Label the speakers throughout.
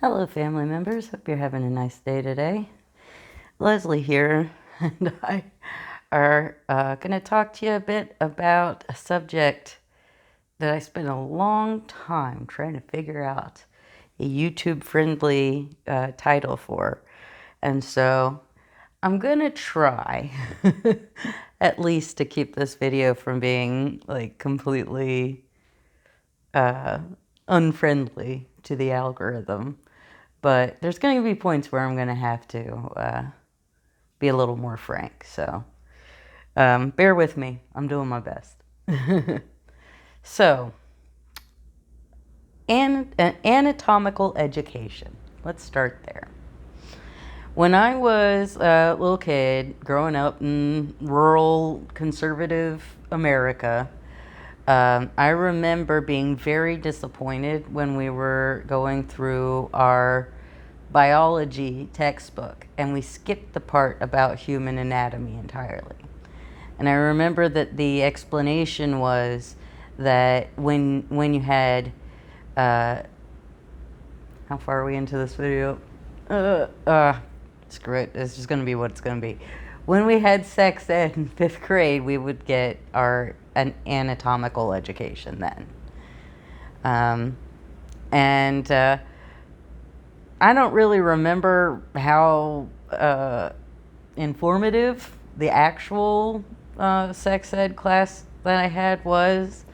Speaker 1: Hello, family members. Hope you're having a nice day today. Leslie here, and I are going to talk to you a bit about a subject that I spent a long time trying to figure out a YouTube friendly title for. And so I'm going to try at least to keep this video from being like completely unfriendly to the algorithm. But there's going to be points where I'm going to have to be a little more frank. So bear with me. I'm doing my best. So, anatomical education. Let's start there. When I was a little kid growing up in rural conservative America, I remember being very disappointed when we were going through our biology textbook and we skipped the part about human anatomy entirely. And I remember that the explanation was that when you had how far are we into this video? Screw it. It's just going to be what it's going to be. When we had sex ed in fifth grade, we would get an anatomical education then. And I don't really remember how informative the actual sex ed class that I had was.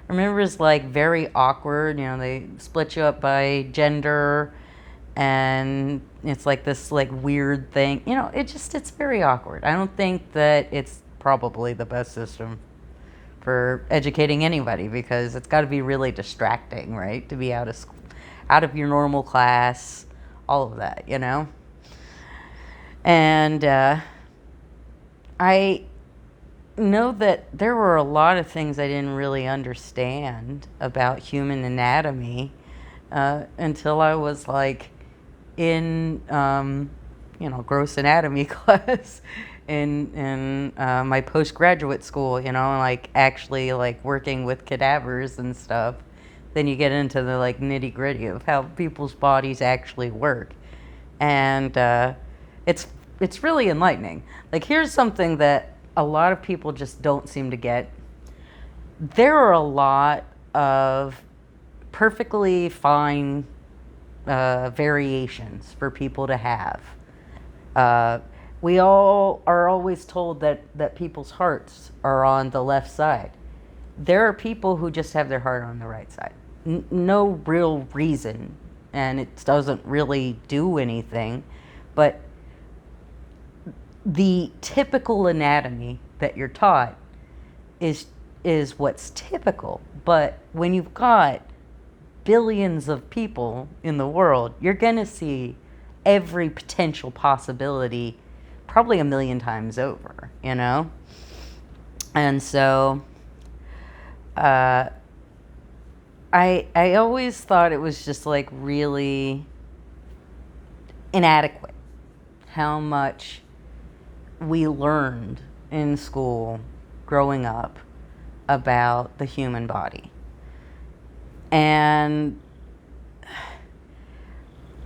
Speaker 1: I remember it was like very awkward. You know, they split you up by gender, and it's like this like weird thing. You know, it's very awkward. I don't think that it's probably the best system for educating anybody, because it's got to be really distracting, right? To be out of school, out of your normal class, all of that, you know? And I know that there were a lot of things I didn't really understand about human anatomy until I was like in, gross anatomy class in my postgraduate school, you know, like actually like working with cadavers and stuff. Then you get into the like nitty gritty of how people's bodies actually work. And it's really enlightening. Like, here's something that a lot of people just don't seem to get. There are a lot of perfectly fine variations for people to have. We all are always told that people's hearts are on the left side. There are people who just have their heart on the right side. No real reason, and it doesn't really do anything, but the typical anatomy that you're taught is what's typical. But when you've got billions of people in the world, you're going to see every potential possibility probably a million times over, you know? And so I always thought it was just like really inadequate how much we learned in school growing up about the human body. And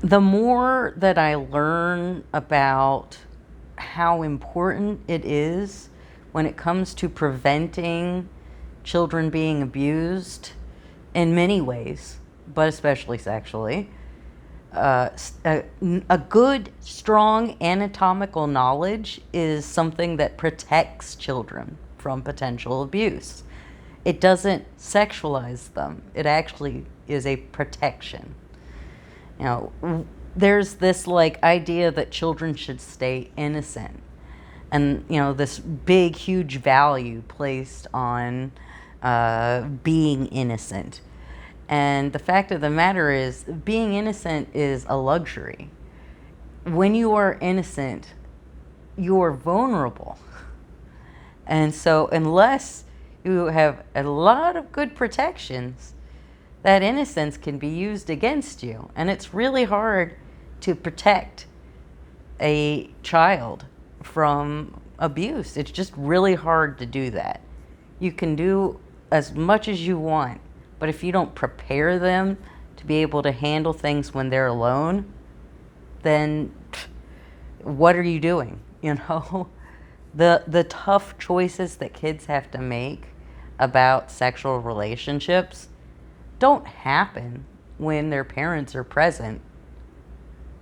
Speaker 1: the more that I learn about how important it is when it comes to preventing children being abused in many ways, but especially sexually, a good, strong anatomical knowledge is something that protects children from potential abuse. It doesn't sexualize them. It actually is a protection. You know, there's this like idea that children should stay innocent, and you know, this big, huge value placed on being innocent. And the fact of the matter is, being innocent is a luxury. When you are innocent, you are vulnerable. And so unless you have a lot of good protections, that innocence can be used against you. And it's really hard to protect a child from abuse. It's just really hard to do that. You can do as much as you want, but if you don't prepare them to be able to handle things when they're alone, then what are you doing? You know, the tough choices that kids have to make about sexual relationships don't happen when their parents are present.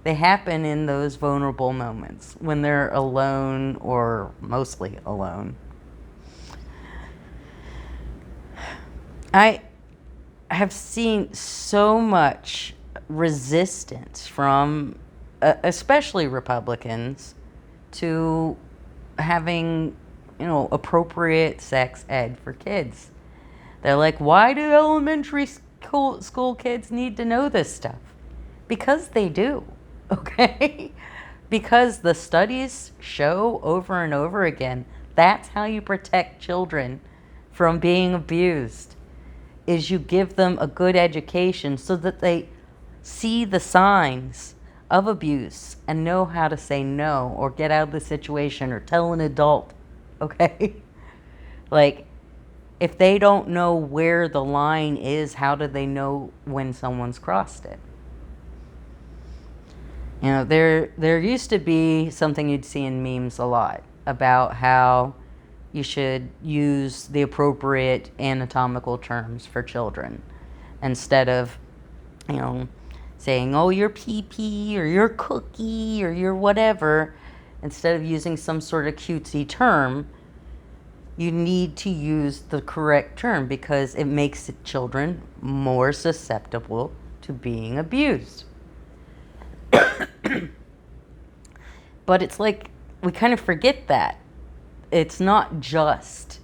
Speaker 1: They happen in those vulnerable moments when they're alone, or mostly alone. I have seen so much resistance from especially Republicans to having, appropriate sex ed for kids. They're like, why do elementary school kids need to know this stuff? Because they do, okay? Because the studies show over and over again that's how you protect children from being abused, is you give them a good education so that they see the signs of abuse and know how to say no or get out of the situation or tell an adult, okay? Like, if they don't know where the line is, how do they know when someone's crossed it? There used to be something you'd see in memes a lot about how you should use the appropriate anatomical terms for children instead of, saying, oh, you're pee-pee or you're cookie or you're whatever. Instead of using some sort of cutesy term, you need to use the correct term because it makes children more susceptible to being abused. But it's like we kind of forget that. It's not just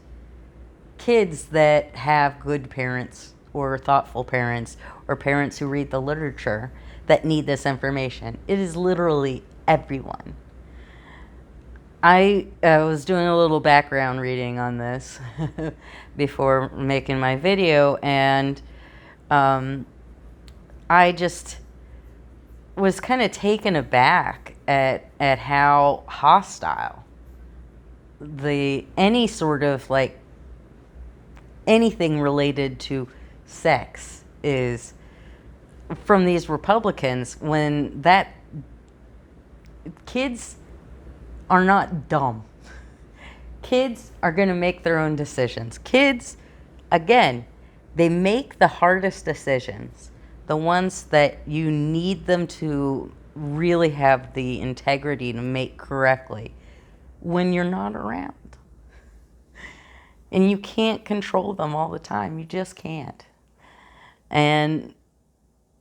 Speaker 1: kids that have good parents or thoughtful parents or parents who read the literature that need this information. It is literally everyone. I was doing a little background reading on this before making my video, and I just was kind of taken aback at how hostile any sort of like anything related to sex is from these Republicans, when that kids are not dumb. Kids are going to make their own decisions. Kids, again, they make the hardest decisions, the ones that you need them to really have the integrity to make correctly when you're not around. And you can't control them all the time. You just can't. And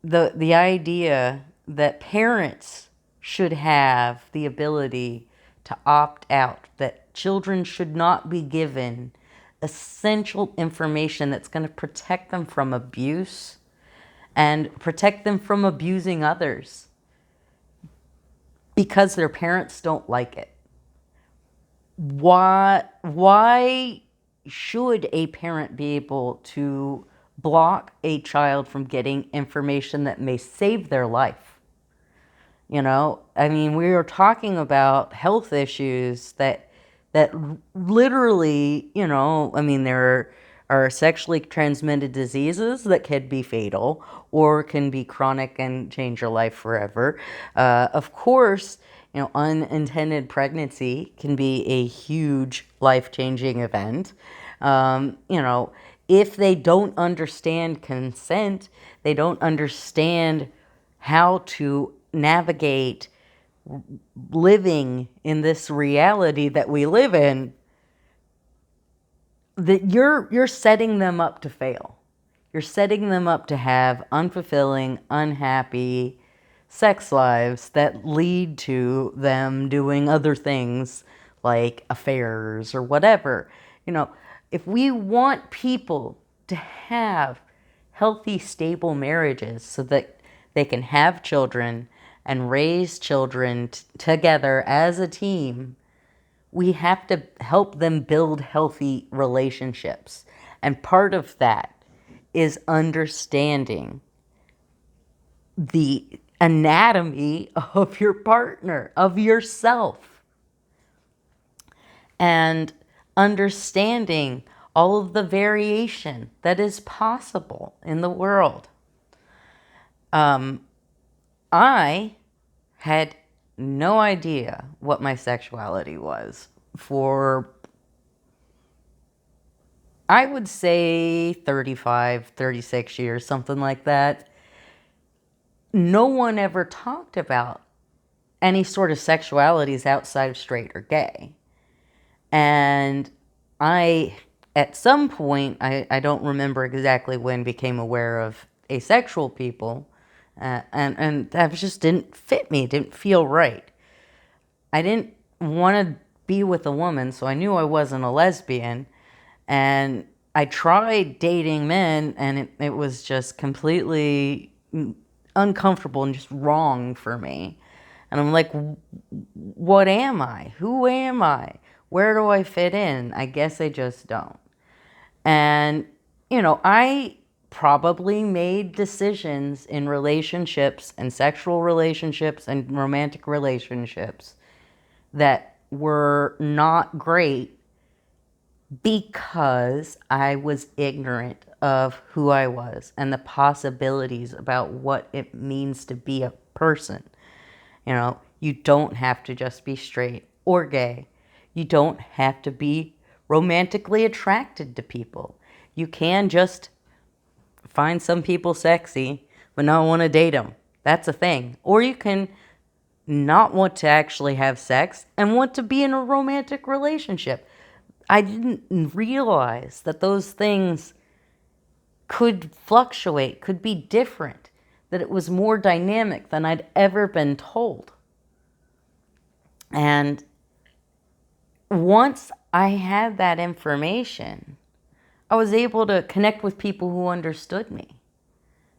Speaker 1: the idea that parents should have the ability to opt out, that children should not be given essential information that's going to protect them from abuse and protect them from abusing others because their parents don't like it. Why should a parent be able to block a child from getting information that may save their life? We are talking about health issues that literally, there are sexually transmitted diseases that can be fatal or can be chronic and change your life forever. Of course, unintended pregnancy can be a huge life-changing event. If they don't understand consent, they don't understand how to navigate living in this reality that we live in, that you're setting them up to fail. You're setting them up to have unfulfilling, unhappy sex lives that lead to them doing other things like affairs or whatever. If we want people to have healthy, stable marriages so that they can have children and raise children together as a team, we have to help them build healthy relationships. And part of that is understanding the anatomy of your partner, of yourself, and understanding all of the variation that is possible in the world. I had no idea what my sexuality was for, I would say, 35, 36 years, something like that. No one ever talked about any sort of sexualities outside of straight or gay. And I, at some point, I don't remember exactly when, became aware of asexual people. And that just didn't fit me, didn't feel right. I didn't want to be with a woman, so I knew I wasn't a lesbian. And I tried dating men, and it was just completely uncomfortable and just wrong for me. And I'm like, what am I? Who am I? Where do I fit in? I guess I just don't. And, I probably made decisions in relationships and sexual relationships and romantic relationships that were not great because I was ignorant of who I was and the possibilities about what it means to be a person. You don't have to just be straight or gay. You don't have to be romantically attracted to people. You can just find some people sexy but not want to date them. That's a thing. Or you can not want to actually have sex and want to be in a romantic relationship. I didn't realize that those things could fluctuate, could be different, that it was more dynamic than I'd ever been told. And once I had that information, I was able to connect with people who understood me.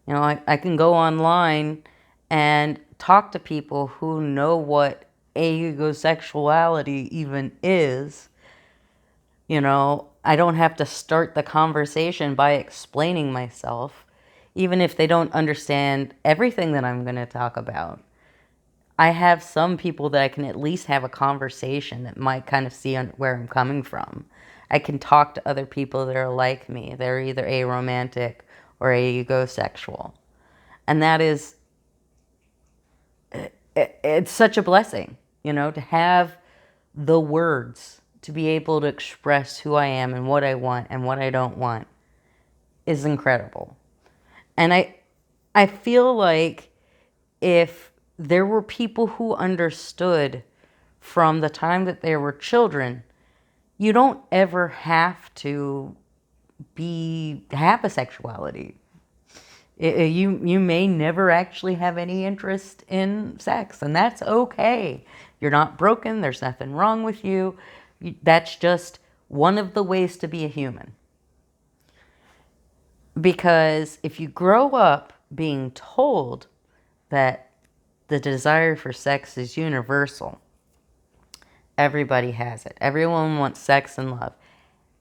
Speaker 1: I can go online and talk to people who know what asexuality even is. I don't have to start the conversation by explaining myself, even if they don't understand everything that I'm going to talk about. I have some people that I can at least have a conversation that might kind of see where I'm coming from. I can talk to other people that are like me. They're either aromantic or asexual. And that is, it's such a blessing, to have the words to be able to express who I am and what I want and what I don't want is incredible. And I feel like if there were people who understood from the time that they were children, you don't ever have to have a sexuality. You may never actually have any interest in sex, and that's okay. You're not broken. There's nothing wrong with you. That's just one of the ways to be a human. Because if you grow up being told that the desire for sex is universal, everybody has it. Everyone wants sex and love,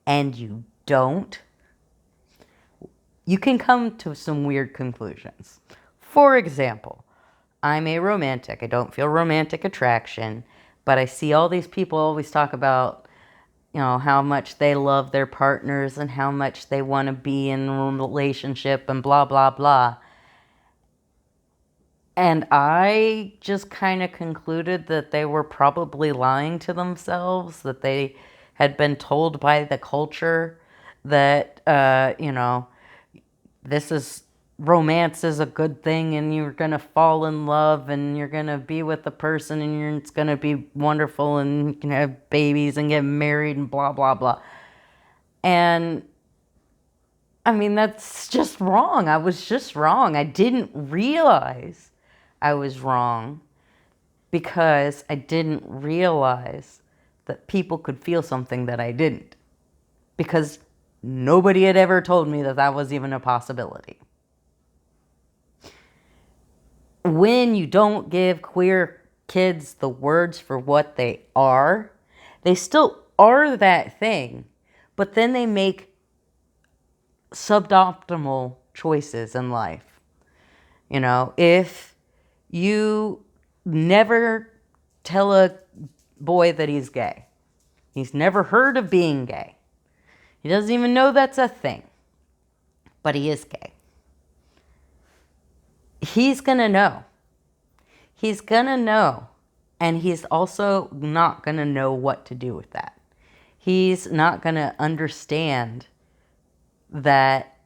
Speaker 1: and you don't, you can come to some weird conclusions. For example, I'm a romantic. I don't feel romantic attraction, but I see all these people always talk about, how much they love their partners and how much they want to be in a relationship and blah, blah, blah. And I just kind of concluded that they were probably lying to themselves, that they had been told by the culture that, this is, romance is a good thing and you're going to fall in love and you're going to be with the person and it's going to be wonderful and you can have babies and get married and blah, blah, blah. And I mean, that's just wrong. I was just wrong. I didn't realize I was wrong because I didn't realize that people could feel something that I didn't. Because nobody had ever told me that that was even a possibility. When you don't give queer kids the words for what they still are that thing, but then they make suboptimal choices in life. If you never tell a boy that he's gay, he's never heard of being gay, he doesn't even know that's a thing, but he is gay. he's going to know. He's going to know. And he's also not going to know what to do with that. He's not going to understand that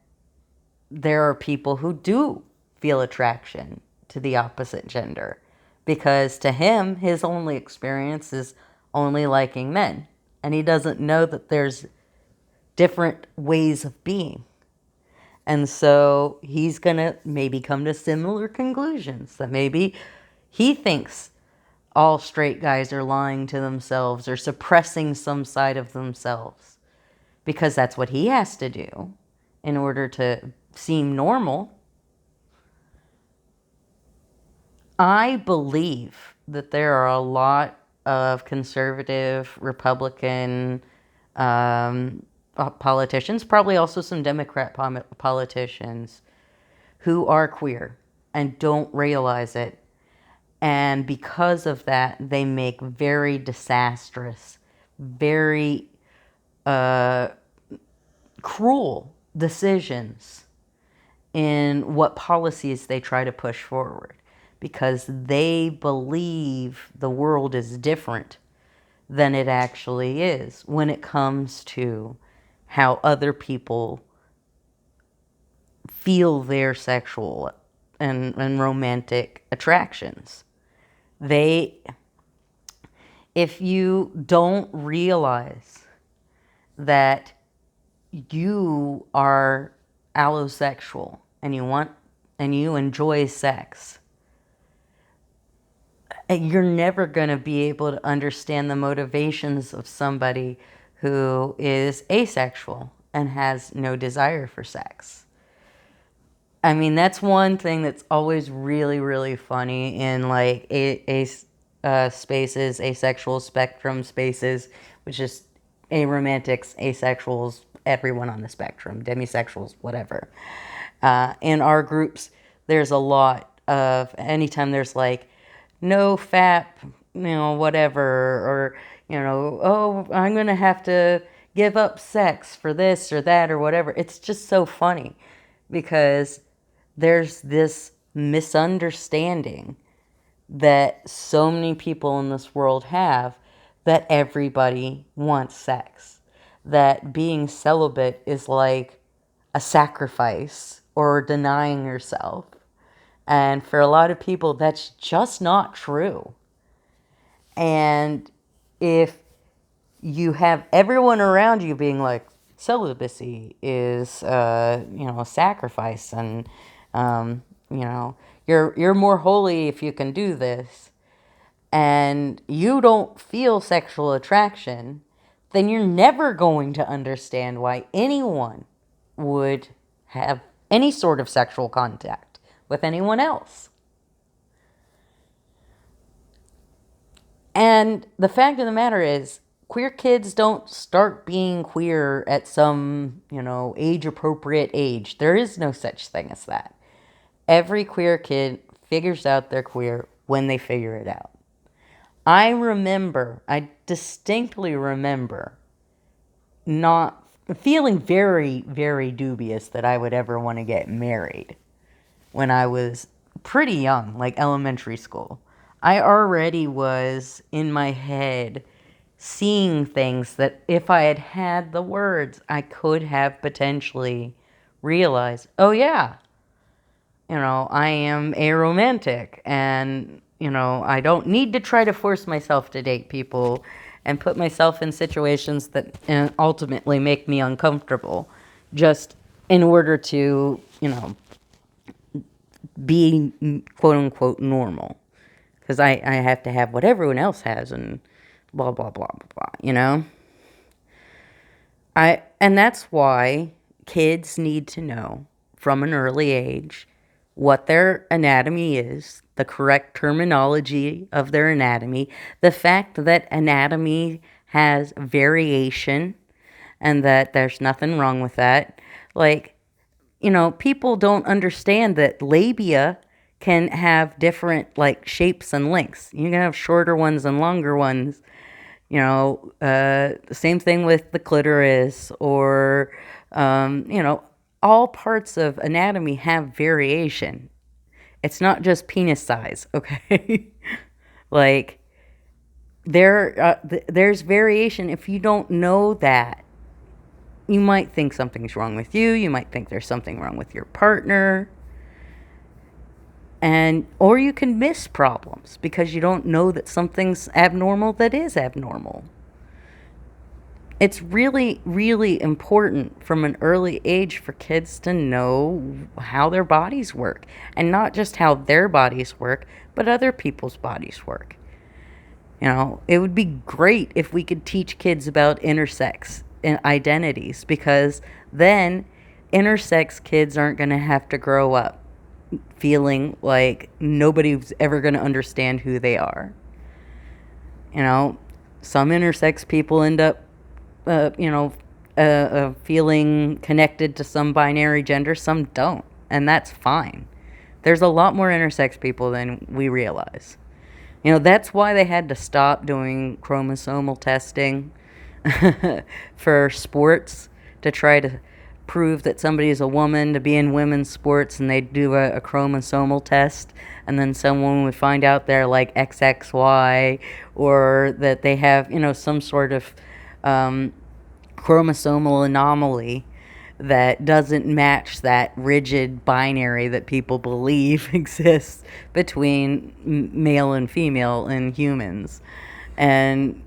Speaker 1: there are people who do feel attraction to the opposite gender. Because to him, his only experience is only liking men. And he doesn't know that there's different ways of being. And so he's going to maybe come to similar conclusions, that maybe he thinks all straight guys are lying to themselves or suppressing some side of themselves, because that's what he has to do in order to seem normal. I believe that there are a lot of conservative, Republican politicians, probably also some Democrat politicians, who are queer and don't realize it. And because of that, they make very disastrous, very cruel decisions in what policies they try to push forward, because they believe the world is different than it actually is when it comes to how other people feel their sexual and romantic attractions. If you don't realize that you are allosexual and you enjoy sex, you're never going to be able to understand the motivations of somebody who is asexual and has no desire for sex. I mean, that's one thing that's always really, really funny in like spaces, asexual spectrum spaces, which is aromantics, asexuals, everyone on the spectrum, demisexuals, whatever. In our groups, there's a lot of, anytime there's like no fap, whatever, or, oh, I'm going to have to give up sex for this or that or whatever. It's just so funny because there's this misunderstanding that so many people in this world have, that everybody wants sex. That being celibate is like a sacrifice or denying yourself. And for a lot of people, that's just not true. And if you have everyone around you being like, celibacy is, a sacrifice, and, you're more holy if you can do this, and you don't feel sexual attraction, then you're never going to understand why anyone would have any sort of sexual contact with anyone else. And the fact of the matter is, queer kids don't start being queer at some, age-appropriate age. There is no such thing as that. Every queer kid figures out they're queer when they figure it out. I distinctly remember not feeling very, very dubious that I would ever want to get married when I was pretty young, like elementary school. I already was in my head seeing things that if I had had the words, I could have potentially realized, oh yeah, I am aromantic, and, I don't need to try to force myself to date people and put myself in situations that ultimately make me uncomfortable just in order to, be quote unquote normal. Because I have to have what everyone else has and blah, blah, blah, blah, blah, And that's why kids need to know from an early age what their anatomy is, the correct terminology of their anatomy, the fact that anatomy has variation and that there's nothing wrong with that. Like, people don't understand that labia can have different like shapes and lengths. You can have shorter ones and longer ones. Same thing with the clitoris, or, all parts of anatomy have variation. It's not just penis size, okay? Like, there's variation. If you don't know that, you might think something's wrong with you. You might think there's something wrong with your partner. And or you can miss problems because you don't know that something's abnormal that is abnormal. It's really, really important from an early age for kids to know how their bodies work. And not just how their bodies work, but other people's bodies work. It would be great if we could teach kids about intersex identities, because then intersex kids aren't going to have to grow up feeling like nobody's ever going to understand who they are. Some intersex people end up, feeling connected to some binary gender, some don't, and that's fine. There's a lot more intersex people than we realize. That's why they had to stop doing chromosomal testing for sports, to try to prove that somebody is a woman to be in women's sports, and they'd do a chromosomal test, and then someone would find out they're like XXY, or that they have, some sort of chromosomal anomaly that doesn't match that rigid binary that people believe exists between male and female in humans. And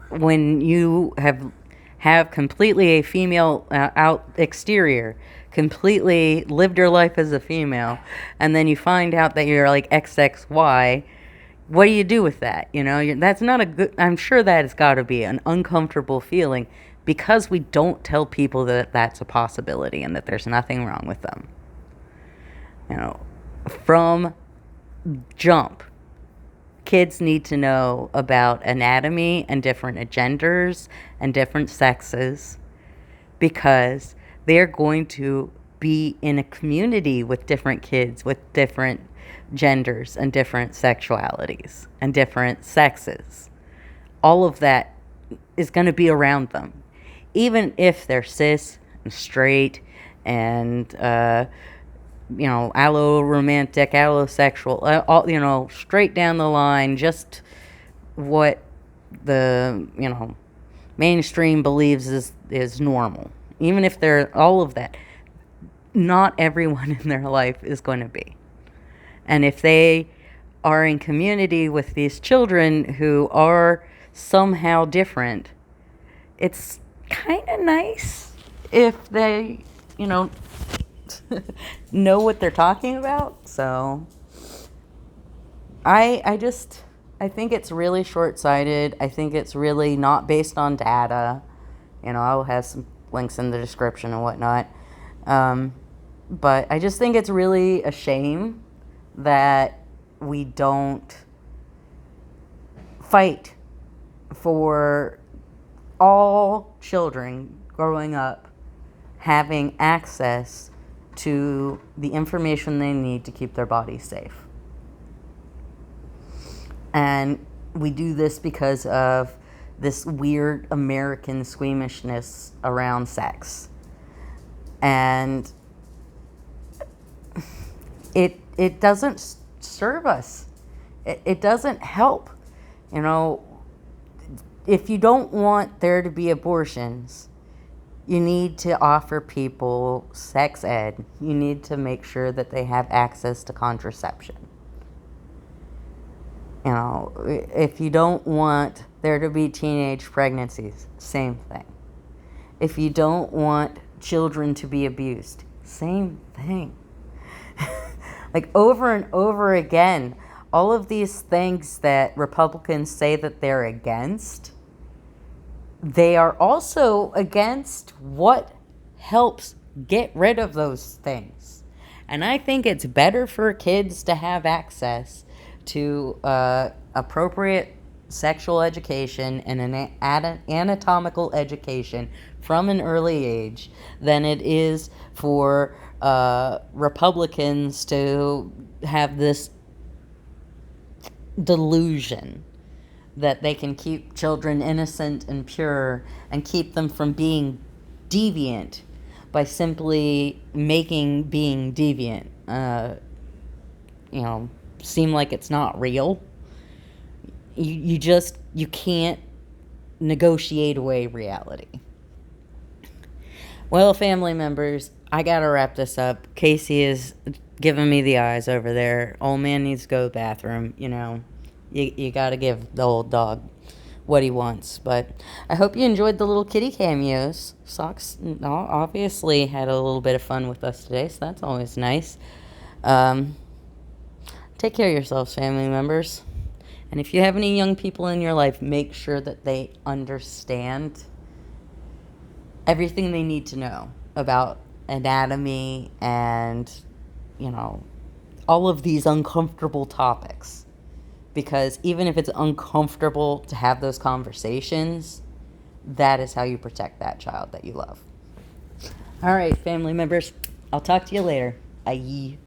Speaker 1: when you have completely a female out exterior, completely lived your life as a female, and then you find out that you're like XXY, what do you do with that? That's not a good, I'm sure that has got to be an uncomfortable feeling, because we don't tell people that that's a possibility and that there's nothing wrong with them. From jump, kids need to know about anatomy and different genders and different sexes, because they're going to be in a community with different kids with different genders and different sexualities and different sexes. All of that is going to be around them, even if they're cis and straight and alloromantic, allosexual, all, straight down the line, just what the mainstream believes is normal. Even if they're all of that, not everyone in their life is going to be. And if they are in community with these children who are somehow different, it's kind of nice if they, know what they're talking about. So I think it's really short-sighted. I think it's really not based on data. I'll have some links in the description and whatnot. But I just think it's really a shame that we don't fight for all children growing up having access to the information they need to keep their bodies safe. And we do this because of this weird American squeamishness around sex. And it doesn't serve us. It doesn't help. If you don't want there to be abortions, you need to offer people sex ed. You need to make sure that they have access to contraception. If you don't want there to be teenage pregnancies, same thing. If you don't want children to be abused, same thing. Like, over and over again, all of these things that Republicans say that they're against, they are also against what helps get rid of those things. And I think it's better for kids to have access to appropriate sexual education and an anatomical education from an early age than it is for Republicans to have this delusion that they can keep children innocent and pure and keep them from being deviant by simply making being deviant seem like it's not real. You can't negotiate away reality. Well, family members, I gotta wrap this up. Casey is giving me the eyes over there. Old man needs to go to the bathroom. You gotta give the old dog what he wants. But I hope you enjoyed the little kitty cameos. Socks obviously had a little bit of fun with us today, so that's always nice. Take care of yourselves, family members. And if you have any young people in your life, make sure that they understand everything they need to know about anatomy and, all of these uncomfortable topics. Because even if it's uncomfortable to have those conversations, that is how you protect that child that you love. All right, family members, I'll talk to you later. Bye.